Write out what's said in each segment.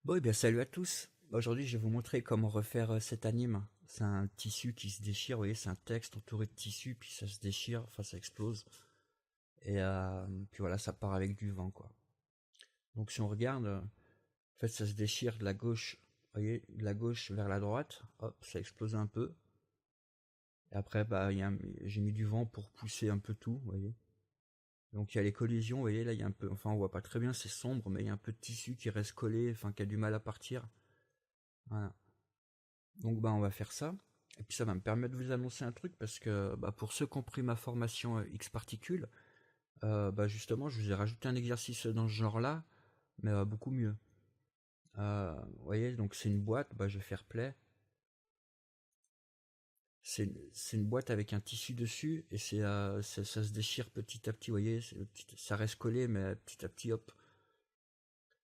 Bon, eh bien, salut à tous. Aujourd'hui, je vais vous montrer comment refaire cet anime. C'est un tissu qui se déchire, vous voyez, c'est un texte entouré de tissu, puis ça se déchire, enfin ça explose. Et puis voilà, ça part avec du vent, quoi. Donc si on regarde, en fait, ça se déchire de la gauche, vous voyez, de la gauche vers la droite. Hop, ça explose un peu. Et après, bah, j'ai mis du vent pour pousser un peu tout, vous voyez. Donc il y a les collisions, vous voyez, là, il y a un peu, enfin, on voit pas très bien, c'est sombre, mais il y a un peu de tissu qui reste collé, enfin, qui a du mal à partir. Voilà. Donc bah on va faire ça. Et puis ça va me permettre de vous annoncer un truc parce que bah, pour ceux qui ont pris ma formation X particules, bah justement je vous ai rajouté un exercice dans ce genre-là, mais beaucoup mieux. Vous voyez, donc c'est une boîte, bah, je vais faire play. C'est une boîte avec un tissu dessus et ça se déchire petit à petit, vous voyez, ça reste collé mais petit à petit hop.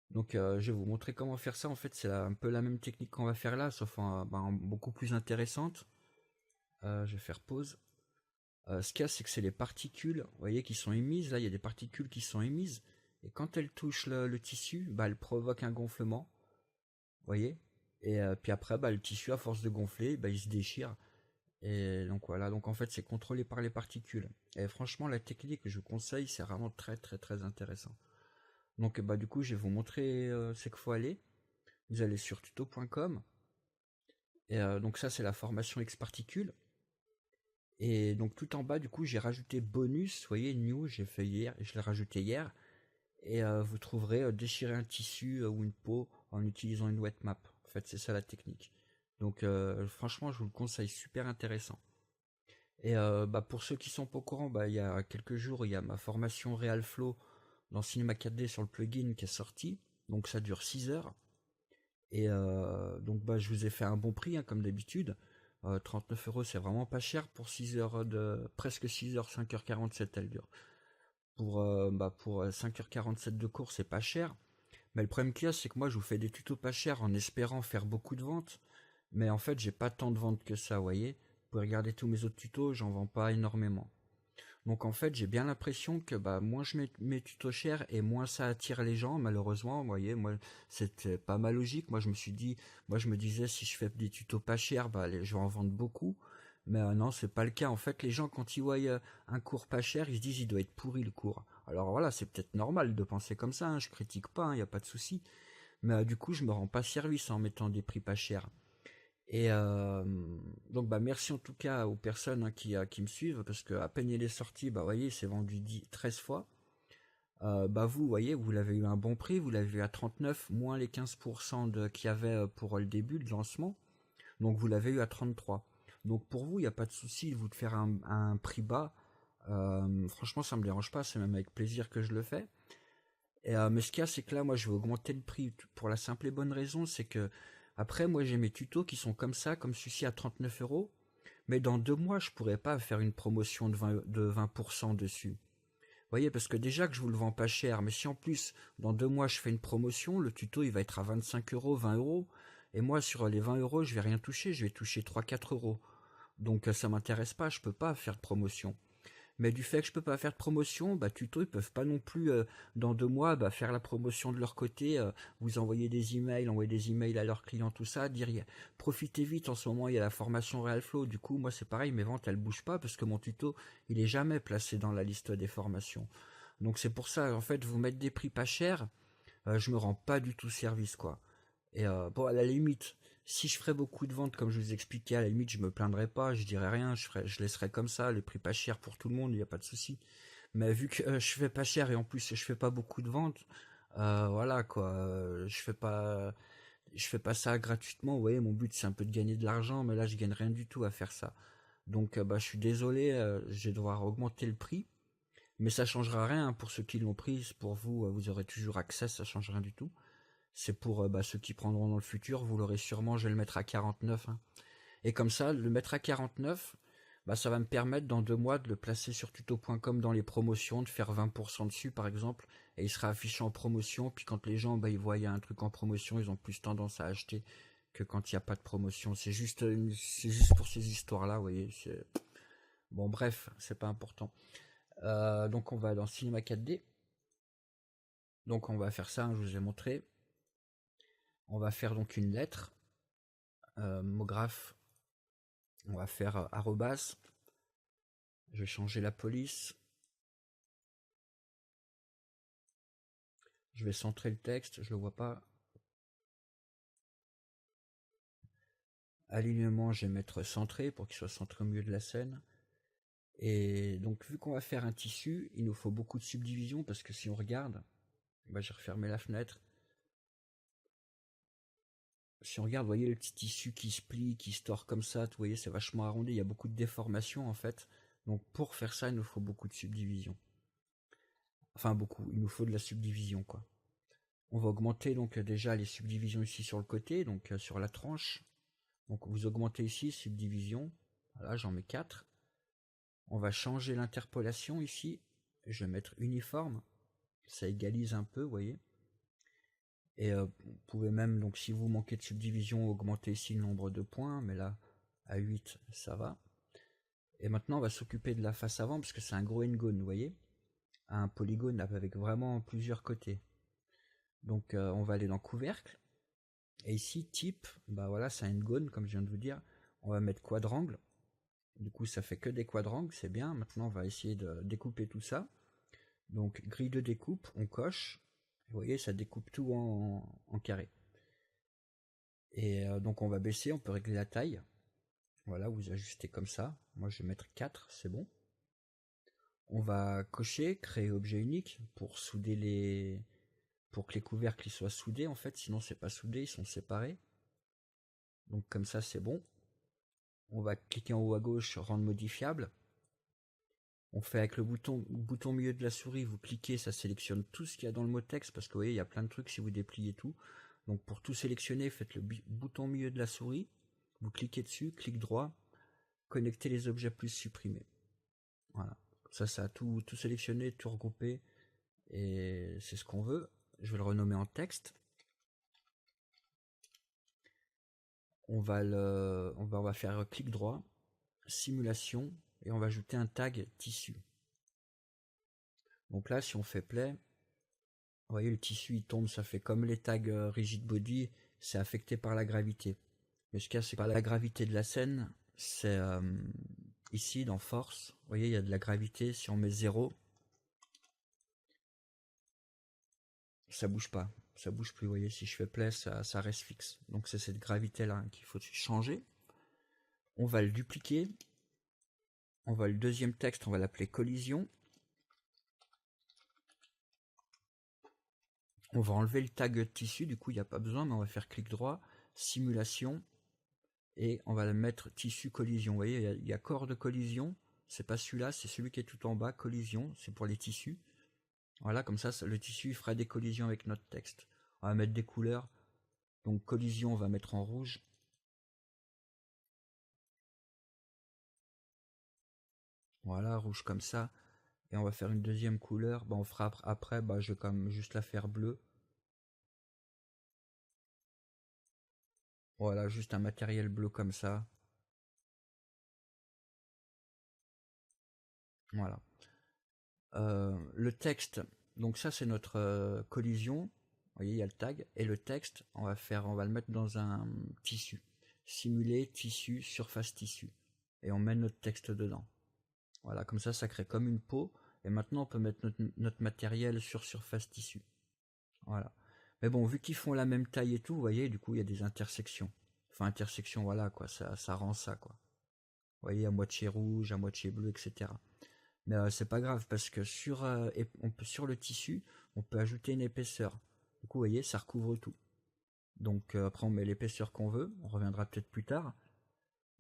Donc je vais vous montrer comment faire ça. En fait c'est un peu la même technique qu'on va faire là, sauf en beaucoup plus intéressante. Je vais faire pause. Ce qu'il y a, c'est que c'est les particules, vous voyez, qui sont émises. Là, il y a des particules qui sont émises. Et quand elles touchent le tissu, bah, elles provoquent un gonflement, vous voyez. Et puis après, bah, le tissu, à force de gonfler, bah, il se déchire. Et donc voilà, donc en fait, c'est contrôlé par les particules. Et franchement, la technique que je vous conseille, c'est vraiment très très très intéressant. Donc bah, du coup, je vais vous montrer c'est qu'il faut aller. Vous allez sur tuto.com. Et donc ça, c'est la formation X particules. Et donc tout en bas, du coup, j'ai rajouté bonus, vous voyez, new, j'ai fait hier, je l'ai rajouté hier. Et vous trouverez déchirer un tissu ou une peau en utilisant une wet map. En fait, c'est ça la technique. Donc franchement, je vous le conseille, super intéressant. Et bah, pour ceux qui sont pas au courant, bah, il y a quelques jours, il y a ma formation RealFlow dans Cinema 4D sur le plugin qui est sorti. Donc ça dure 6 heures. Et donc bah, je vous ai fait un bon prix, hein, comme d'habitude. 39 € c'est vraiment pas cher pour 6 heures presque 6 heures, 5h47 elle dure. Pour 5h47 de cours, c'est pas cher. Mais le problème qu'il y a, c'est que moi je vous fais des tutos pas chers en espérant faire beaucoup de ventes. Mais en fait, j'ai pas tant de ventes que ça, vous voyez. Vous pouvez regarder tous mes autres tutos, j'en vends pas énormément. Donc en fait, j'ai bien l'impression que bah, moins je mets mes tutos chers et moins ça attire les gens, malheureusement. Vous voyez, moi, c'était pas ma logique. Moi je me disais, si je fais des tutos pas chers, bah, je vais en vendre beaucoup. Mais non, c'est pas le cas. En fait, les gens, quand ils voient un cours pas cher, ils se disent, il doit être pourri le cours. Alors voilà, c'est peut-être normal de penser comme ça, hein, je critique pas, il n'y a pas de souci. Mais du coup, je me rends pas service en mettant des prix pas chers. Et donc bah merci en tout cas aux personnes, hein, qui me suivent parce que à peine il est sorti, bah voyez, c'est vendu 13 fois. Bah vous voyez, vous l'avez eu à un bon prix, vous l'avez eu à 39 moins les 15% qu'il y avait pour le début de lancement. Donc vous l'avez eu à 33. Donc pour vous, il n'y a pas de souci vous de faire un prix bas. Franchement, ça me dérange pas, c'est même avec plaisir que je le fais. Et, mais ce qu'il y a, c'est que là, moi, je vais augmenter le prix pour la simple et bonne raison, c'est que après, moi, j'ai mes tutos qui sont comme ça, comme celui-ci à 39 €. Mais dans 2 mois, je pourrais pas faire une promotion de 20% dessus. Vous voyez, parce que déjà que je vous le vends pas cher, mais si en plus, dans 2 mois, je fais une promotion, le tuto, il va être à 25 €, 20 €. Et moi, sur les 20 €, je vais rien toucher, je vais toucher 3-4 €. Donc, ça m'intéresse pas, je peux pas faire de promotion. Mais du fait que je peux pas faire de promotion, bah Tuto ils peuvent pas non plus dans 2 mois bah, faire la promotion de leur côté, vous envoyer des emails à leurs clients, tout ça, dire profitez vite en ce moment il y a la formation RealFlow. Du coup moi c'est pareil, mes ventes elles bougent pas parce que mon tuto il est jamais placé dans la liste des formations. Donc c'est pour ça en fait vous mettre des prix pas chers, je me rends pas du tout service quoi. Et bon, à la limite, si je ferais beaucoup de ventes, comme je vous expliquais, à la limite, je me plaindrais pas, je dirais rien, je laisserais comme ça, les prix pas chers pour tout le monde, il n'y a pas de souci. Mais vu que je fais pas cher et en plus je fais pas beaucoup de ventes, voilà quoi, je fais pas ça gratuitement. Vous voyez, mon but c'est un peu de gagner de l'argent, mais là je gagne rien du tout à faire ça. Donc bah je suis désolé, je vais devoir augmenter le prix, mais ça changera rien, hein, pour ceux qui l'ont prise. Pour vous, vous aurez toujours accès, ça change rien du tout. C'est pour bah, ceux qui prendront dans le futur, vous l'aurez sûrement, je vais le mettre à 49. Hein. Et comme ça, le mettre à 49, bah, ça va me permettre dans 2 mois de le placer sur tuto.com dans les promotions, de faire 20% dessus par exemple, et il sera affiché en promotion, puis quand les gens bah, ils voient il y a un truc en promotion, ils ont plus tendance à acheter que quand il n'y a pas de promotion. C'est juste pour ces histoires-là, vous voyez. Bon bref, c'est pas important. Donc on va dans Cinema 4D. Donc on va faire ça, hein, je vous ai montré. On va faire donc une lettre, mot graphe, on va faire arrobas, je vais changer la police, je vais centrer le texte, je le vois pas. Alignement, je vais mettre centré pour qu'il soit centré au milieu de la scène. Et donc vu qu'on va faire un tissu, il nous faut beaucoup de subdivisions parce que si on regarde, bah, j'ai refermé la fenêtre. Si on regarde, vous voyez le petit tissu qui se plie, qui se tord comme ça, vous voyez c'est vachement arrondi, il y a beaucoup de déformations en fait. Donc pour faire ça, il nous faut beaucoup de subdivisions. Enfin beaucoup, il nous faut de la subdivision quoi. On va augmenter donc déjà les subdivisions ici sur le côté, donc sur la tranche. Donc vous augmentez ici, subdivision, voilà j'en mets 4. On va changer l'interpolation ici, je vais mettre uniforme, ça égalise un peu, vous voyez. Et vous pouvez même, donc si vous manquez de subdivision, augmenter ici le nombre de points, mais là, à 8, ça va. Et maintenant, on va s'occuper de la face avant, parce que c'est un gros n-gone, vous voyez. Un polygone avec vraiment plusieurs côtés. Donc on va aller dans couvercle. Et ici, type, bah voilà, c'est un n-gone, comme je viens de vous dire. On va mettre quadrangle. Du coup, ça fait que des quadrangles, c'est bien. Maintenant, on va essayer de découper tout ça. Donc, grille de découpe, on coche. Vous voyez, ça découpe tout en carré. Et donc, on va baisser, on peut régler la taille. Voilà, vous ajustez comme ça. Moi, je vais mettre 4, c'est bon. On va cocher, créer objet unique pour souder les... pour que les couvercles soient soudés, en fait. Sinon, c'est pas soudé, ils sont séparés. Donc, comme ça, c'est bon. On va cliquer en haut à gauche, rendre modifiable. On fait avec le bouton milieu de la souris, vous cliquez, ça sélectionne tout ce qu'il y a dans le mot texte, parce que vous voyez, il y a plein de trucs si vous dépliez tout. Donc pour tout sélectionner, faites le bouton milieu de la souris, vous cliquez dessus, clic droit, connectez les objets plus supprimés. Voilà, ça a tout sélectionné, tout regroupé, et c'est ce qu'on veut. Je vais le renommer en texte. On va faire clic droit, simulation, et on va ajouter un tag tissu. Donc là, si on fait play, vous voyez, le tissu il tombe, ça fait comme les tags rigid body, c'est affecté par la gravité. Mais ce qu'il y a, c'est pas la gravité de la scène, c'est ici dans force, vous voyez, il y a de la gravité, si on met 0, ça bouge pas, ça bouge plus, vous voyez, si je fais play, ça reste fixe. Donc c'est cette gravité-là qu'il faut changer. On va le dupliquer, on va le deuxième texte, on va l'appeler collision. On va enlever le tag tissu, du coup il n'y a pas besoin, mais on va faire clic droit, simulation, et on va le mettre tissu collision. Vous voyez, il y a corps de collision, c'est pas celui-là, c'est celui qui est tout en bas, collision, c'est pour les tissus. Voilà, comme ça, le tissu fera des collisions avec notre texte. On va mettre des couleurs, donc collision, on va mettre en rouge. Voilà, rouge comme ça. Et on va faire une deuxième couleur, on fera après, je vais quand même juste la faire bleue. Voilà, juste un matériel bleu comme ça. Voilà. Le texte, donc ça c'est notre collision. Vous voyez, il y a le tag. Et le texte, on va le mettre dans un tissu. Simuler, tissu, surface tissu. Et on met notre texte dedans. Voilà, comme ça crée comme une peau. Et maintenant, on peut mettre notre matériel sur surface tissu. Voilà. Mais bon, vu qu'ils font la même taille et tout, vous voyez, du coup, il y a des intersections. Enfin, intersections, voilà, quoi, ça rend ça, quoi. Vous voyez, à moitié rouge, à moitié bleu, etc. Mais c'est pas grave, parce que sur le tissu, on peut ajouter une épaisseur. Du coup, vous voyez, ça recouvre tout. Donc après, on met l'épaisseur qu'on veut, on reviendra peut-être plus tard.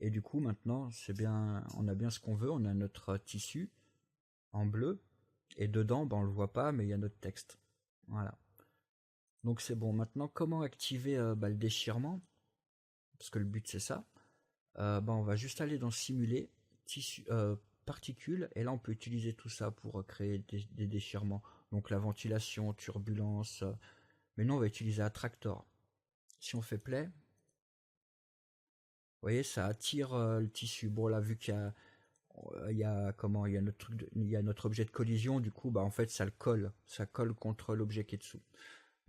Et du coup, maintenant, c'est bien, on a bien ce qu'on veut, on a notre tissu en bleu, et dedans, on le voit pas, mais il y a notre texte. Voilà. Donc c'est bon. Maintenant, comment activer le déchirement? Parce que le but c'est ça. On va juste aller dans simuler, tissu, particules, et là on peut utiliser tout ça pour créer des déchirements. Donc la ventilation, turbulence. Mais nous on va utiliser Attractor. Si on fait play, vous voyez, ça attire le tissu. Bon là, vu qu'il y a il y a notre objet de collision, du coup en fait ça colle contre l'objet qui est dessous.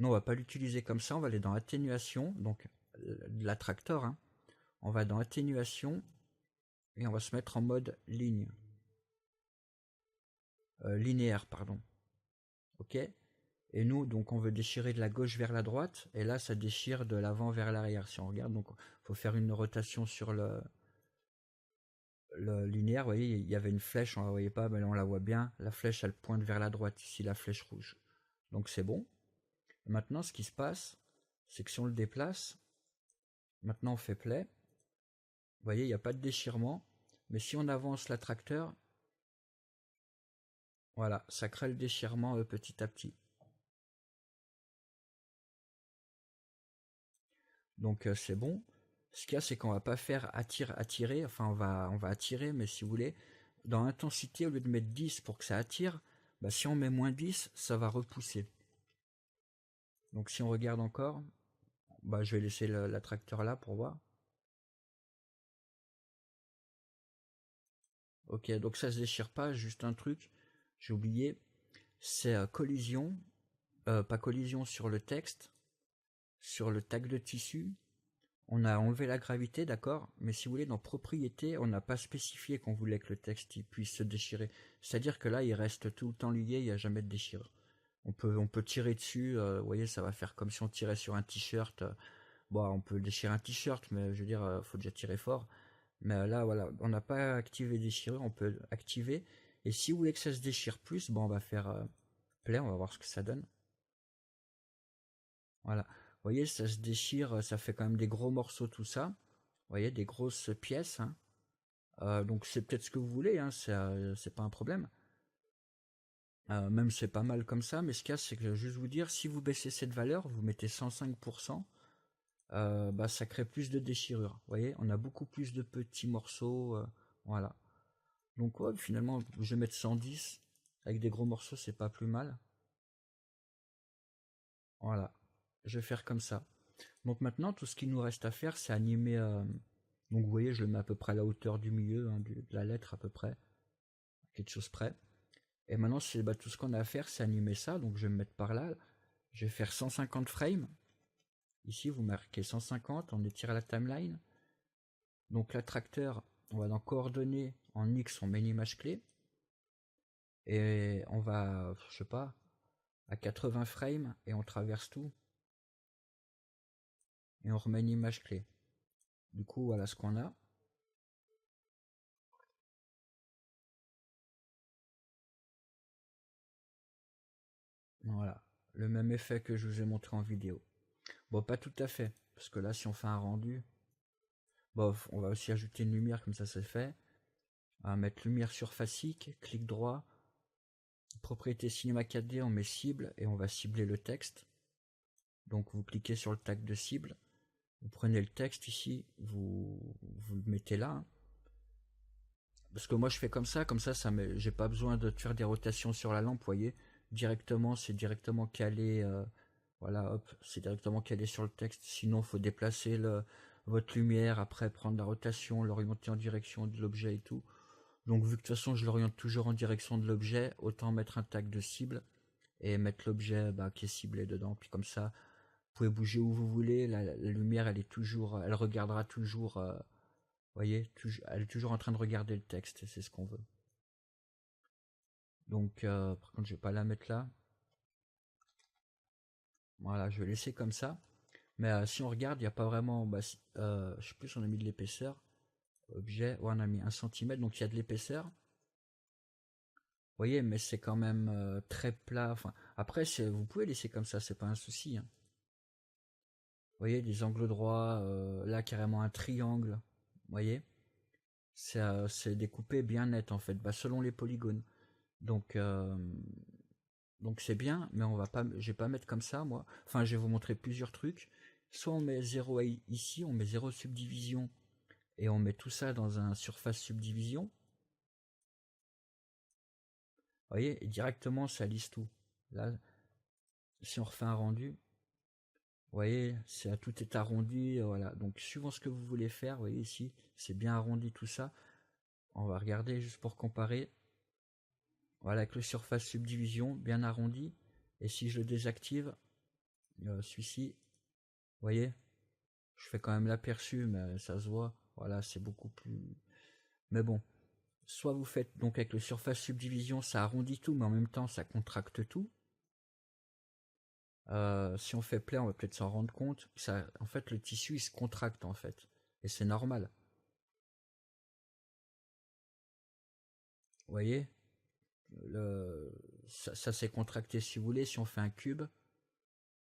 Nous, on va pas l'utiliser comme ça, on va aller dans atténuation, donc de l'attracteur, hein. On va dans atténuation et on va se mettre en mode ligne. Linéaire, pardon. Ok. Et nous, donc, on veut déchirer de la gauche vers la droite, et là, ça déchire de l'avant vers l'arrière. Si on regarde, donc, faut faire une rotation sur le linéaire. Vous voyez, il y avait une flèche, on la voyait pas, mais là, on la voit bien. La flèche, elle pointe vers la droite, ici, la flèche rouge. Donc, c'est bon. Maintenant, ce qui se passe, c'est que si on le déplace, maintenant, on fait play. Vous voyez, il n'y a pas de déchirement, mais si on avance l'attracteur, voilà, ça crée le déchirement petit à petit. Donc c'est bon. Ce qu'il y a, c'est qu'on va pas faire attirer, enfin on va attirer, mais si vous voulez, dans intensité, au lieu de mettre 10 pour que ça attire, bah, si on met moins 10, ça va repousser. Donc si on regarde encore, bah, je vais laisser l'attracteur là pour voir. Ok, donc ça se déchire pas, juste un truc, j'ai oublié, c'est collision, pas collision sur le texte, sur le tag de tissu. On a enlevé la gravité, d'accord, mais si vous voulez, dans propriété, on n'a pas spécifié qu'on voulait que le texte puisse se déchirer. C'est-à-dire que là, il reste tout le temps lié, il n'y a jamais de déchirure. On peut tirer dessus, vous voyez, ça va faire comme si on tirait sur un t-shirt. Bon, on peut déchirer un t-shirt, mais je veux dire, faut déjà tirer fort. Mais là, voilà, on n'a pas activé déchirure, on peut activer. Et si vous voulez que ça se déchire plus, bon, on va faire play, on va voir ce que ça donne. Voilà. Vous voyez, ça se déchire, ça fait quand même des gros morceaux, tout ça. Vous voyez, des grosses pièces, hein. Donc c'est peut-être ce que vous voulez, hein, c'est pas un problème. Même c'est pas mal comme ça, mais ce qu'il y a, c'est que je vais juste vous dire, si vous baissez cette valeur, vous mettez 105%, bah, ça crée plus de déchirures. Vous voyez, on a beaucoup plus de petits morceaux, voilà. Donc ouais, finalement, je vais mettre 110, avec des gros morceaux, c'est pas plus mal. Voilà, je vais faire comme ça. Donc maintenant, tout ce qu'il nous reste à faire, c'est animer. Donc vous voyez, je le mets à peu près à la hauteur du milieu, hein, de la lettre à peu près, quelque chose près. Et maintenant, c'est bah, tout ce qu'on a à faire, c'est animer ça. Donc je vais me mettre par là. Je vais faire 150 frames. Ici, vous marquez 150, on étire la timeline. Donc l'attracteur, on va dans coordonnées, en X, on met une image clé. Et on va, je sais pas, à 80 frames et on traverse tout. Et on remet une image clé. Du coup, voilà ce qu'on a. Voilà, le même effet que je vous ai montré en vidéo. Bon, pas tout à fait, parce que là, si on fait un rendu, bon, on va aussi ajouter une lumière, comme ça c'est fait. On va mettre lumière surfacique, clic droit, propriété cinéma 4D, on met cible et on va cibler le texte. Donc vous cliquez sur le tag de cible, vous prenez le texte ici, vous le mettez là. Hein. Parce que moi je fais comme ça j'ai pas besoin de faire des rotations sur la lampe, vous voyez. Directement, c'est directement calé, voilà, hop, c'est directement calé sur le texte. Sinon, il faut déplacer votre lumière, après prendre la rotation, l'orienter en direction de l'objet et tout. Donc vu que de toute façon je l'oriente toujours en direction de l'objet, autant mettre un tag de cible et mettre l'objet bah, qui est ciblé dedans. Puis comme ça, vous pouvez bouger où vous voulez. La lumière, elle regardera toujours. Voyez, elle est toujours en train de regarder le texte. C'est ce qu'on veut. Donc par contre, je vais pas la mettre là. Voilà, je vais laisser comme ça. Mais si on regarde, il n'y a pas vraiment. Bah, je sais plus si on a mis de l'épaisseur. Objet, ouais, on a mis 1 cm, donc il y a de l'épaisseur. Vous voyez, mais c'est quand même très plat. Enfin, après, vous pouvez laisser comme ça, c'est pas un souci. Hein. Vous voyez, des angles droits, là carrément un triangle. Vous voyez, c'est découpé bien net en fait, bah, selon les polygones. Donc, donc c'est bien, mais je vais pas mettre comme ça moi. Enfin, je vais vous montrer plusieurs trucs. Soit on met 0 ici, on met 0 subdivision et on met tout ça dans un surface subdivision. Vous voyez, et directement ça lisse tout. Là, si on refait un rendu, vous voyez, tout est arrondi, voilà. Donc suivant ce que vous voulez faire, vous voyez ici, c'est bien arrondi tout ça. On va regarder juste pour comparer. Voilà, avec le surface subdivision bien arrondi. Et si je le désactive, Celui-ci, vous voyez, je fais quand même l'aperçu, mais ça se voit. Voilà, c'est beaucoup plus... Mais bon, soit vous faites donc avec le surface subdivision, ça arrondit tout, mais en même temps ça contracte tout. Si on fait play, on va peut-être s'en rendre compte. Ça, en fait, le tissu il se contracte en fait, et c'est normal. Vous voyez, le, ça s'est contracté si vous voulez. Si on fait un cube,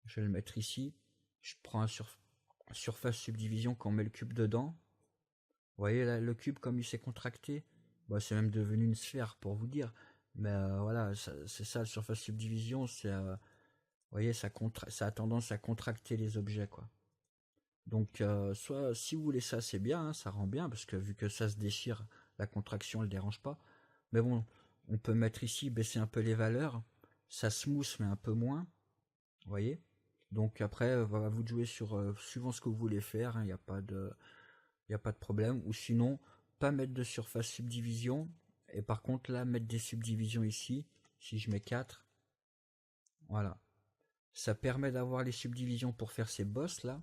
je vais le mettre ici. Je prends surface subdivision quand on met le cube dedans. Vous voyez là, le cube comme il s'est contracté. Bah, c'est même devenu une sphère pour vous dire. Mais voilà, c'est ça la surface subdivision. C'est, vous voyez, ça a tendance à contracter les objets quoi. Donc, soit si vous voulez ça, c'est bien, hein, ça rend bien, parce que vu que ça se déchire, la contraction ne le dérange pas. Mais bon, on peut mettre ici, baisser un peu les valeurs, ça smooth mais un peu moins, vous voyez. Donc après, à vous de jouer sur suivant ce que vous voulez faire, il n'y a pas de, y a pas de problème. Ou sinon, pas mettre de surface subdivision, et par contre là, mettre des subdivisions ici, si je mets 4, voilà. Ça permet d'avoir les subdivisions pour faire ces bosses là.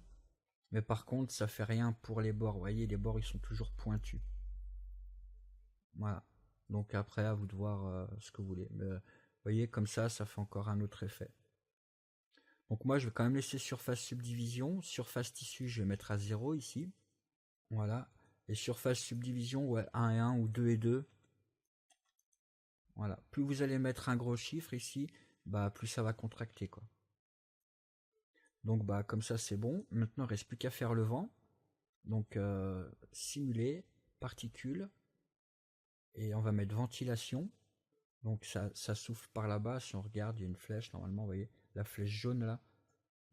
Mais par contre, ça fait rien pour les bords. Vous voyez, les bords, ils sont toujours pointus. Voilà. Donc après, à vous de voir ce que vous voulez. Mais, vous voyez, comme ça fait encore un autre effet. Donc moi, je vais quand même laisser surface subdivision. Surface tissu, je vais mettre à 0 ici. Voilà. Et surface subdivision, ouais, 1 et 1 ou 2 et 2. Voilà. Plus vous allez mettre un gros chiffre ici, bah plus ça va contracter, quoi. Donc bah comme ça, c'est bon. Maintenant, il ne reste plus qu'à faire le vent. Donc simuler, particules. Et on va mettre ventilation. Donc ça souffle par là-bas. Si on regarde, il y a une flèche normalement, vous voyez, la flèche jaune là.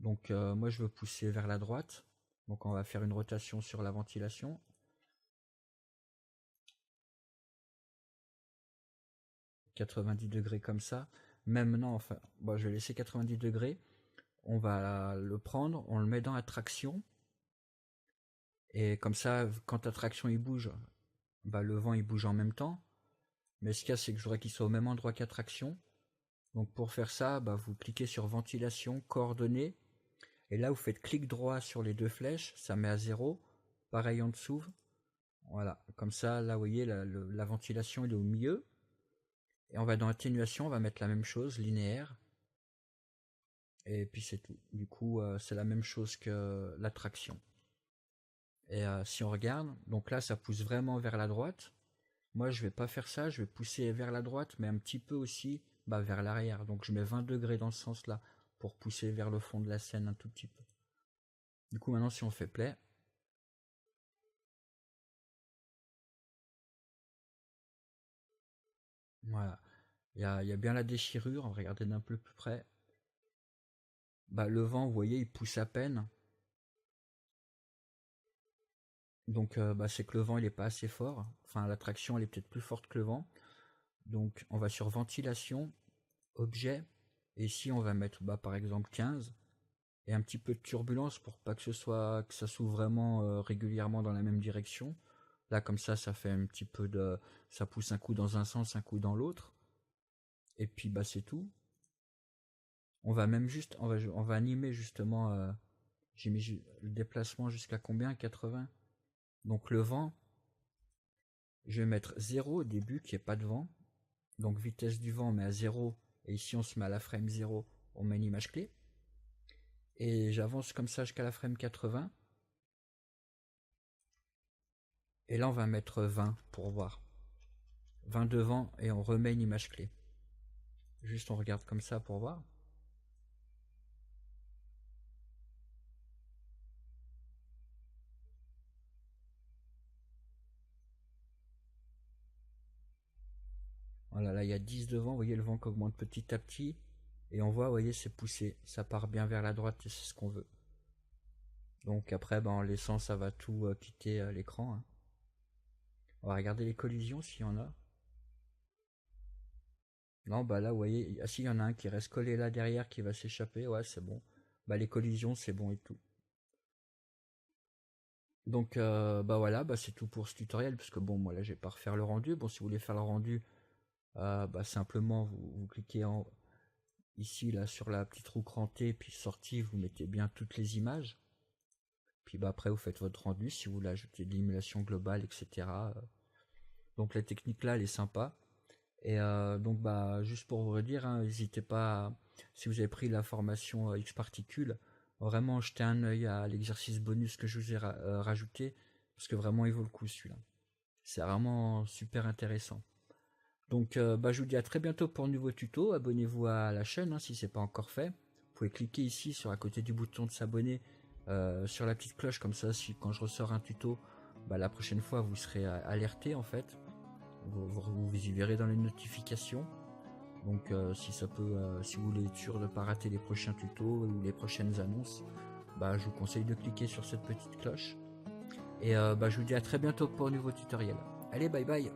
Donc moi je veux pousser vers la droite. Donc on va faire une rotation sur la ventilation. « 90 degrés comme ça. Même non, enfin, bon, je vais laisser 90 degrés. On va le prendre, on le met dans attraction. Et comme ça, quand attraction il bouge, bah, le vent il bouge en même temps. Mais ce qu'il y a, c'est que je voudrais qu'il soit au même endroit qu'attraction. Donc pour faire ça, bah, vous cliquez sur ventilation, coordonnées. Et là, vous faites clic droit sur les deux flèches, ça met à 0. Pareil en dessous. Voilà, comme ça, là, vous voyez, la ventilation elle est au milieu. Et on va dans atténuation, on va mettre la même chose, linéaire. Et puis c'est tout. Du coup, c'est la même chose que l'attraction. Et si on regarde, donc là, ça pousse vraiment vers la droite. Moi, je vais pas faire ça, je vais pousser vers la droite, mais un petit peu aussi bah, vers l'arrière. Donc je mets 20 degrés dans ce sens-là, pour pousser vers le fond de la scène un tout petit peu. Du coup, maintenant, si on fait play, voilà. Il y a bien la déchirure, regardez d'un peu plus près. Bah, le vent, vous voyez, il pousse à peine. Donc, bah, c'est que le vent, il est pas assez fort. Enfin, l'attraction, elle est peut-être plus forte que le vent. Donc, on va sur ventilation, objet. Et ici, on va mettre, bah, par exemple, 15. Et un petit peu de turbulence pour pas que ça s'ouvre vraiment régulièrement dans la même direction. Là, comme ça fait un petit peu de, ça pousse un coup dans un sens, un coup dans l'autre. Et puis, bah, c'est tout. On va même juste, on va animer justement, j'ai mis le déplacement jusqu'à combien? 80. Donc le vent, je vais mettre 0 au début, qu'il n'y ait pas de vent. Donc vitesse du vent, on met à 0. Et ici, on se met à la frame 0, on met une image clé. Et j'avance comme ça jusqu'à la frame 80. Et là, on va mettre 20 pour voir. 20 de vent et on remet une image clé. Juste, on regarde comme ça pour voir. Voilà, là, il y a 10 de vent. Vous voyez, le vent qui augmente petit à petit. Et on voit, vous voyez, c'est poussé. Ça part bien vers la droite et c'est ce qu'on veut. Donc après, ben, en laissant, ça va tout quitter l'écran. Hein. On va regarder les collisions s'il y en a. Non, bah là, vous voyez, ah si, il y en a un qui reste collé là derrière qui va s'échapper. Ouais, c'est bon. Bah les collisions, c'est bon et tout. Donc, bah voilà, bah c'est tout pour ce tutoriel. Parce que bon, moi là, je vais pas refaire le rendu. Bon, si vous voulez faire le rendu, bah simplement, vous cliquez ici là sur la petite roue crantée, puis sortie, vous mettez bien toutes les images. Puis bah après vous faites votre rendu si vous voulez ajouter de l'émulation globale, etc. Donc la technique là elle est sympa. Et donc bah juste pour vous redire, hein, n'hésitez pas, si vous avez pris la formation X particules, vraiment jeter un œil à l'exercice bonus que je vous ai rajouté, parce que vraiment il vaut le coup celui-là. C'est vraiment super intéressant. Donc bah, je vous dis à très bientôt pour un nouveau tuto. Abonnez-vous à la chaîne hein, si ce n'est pas encore fait. Vous pouvez cliquer ici sur à côté du bouton de s'abonner, sur la petite cloche, comme ça si quand je ressors un tuto, bah, la prochaine fois vous serez alerté en fait. Vous y verrez dans les notifications. Donc si vous voulez être sûr de ne pas rater les prochains tutos ou les prochaines annonces, bah, je vous conseille de cliquer sur cette petite cloche. Et bah, je vous dis à très bientôt pour un nouveau tutoriel. Allez, bye bye.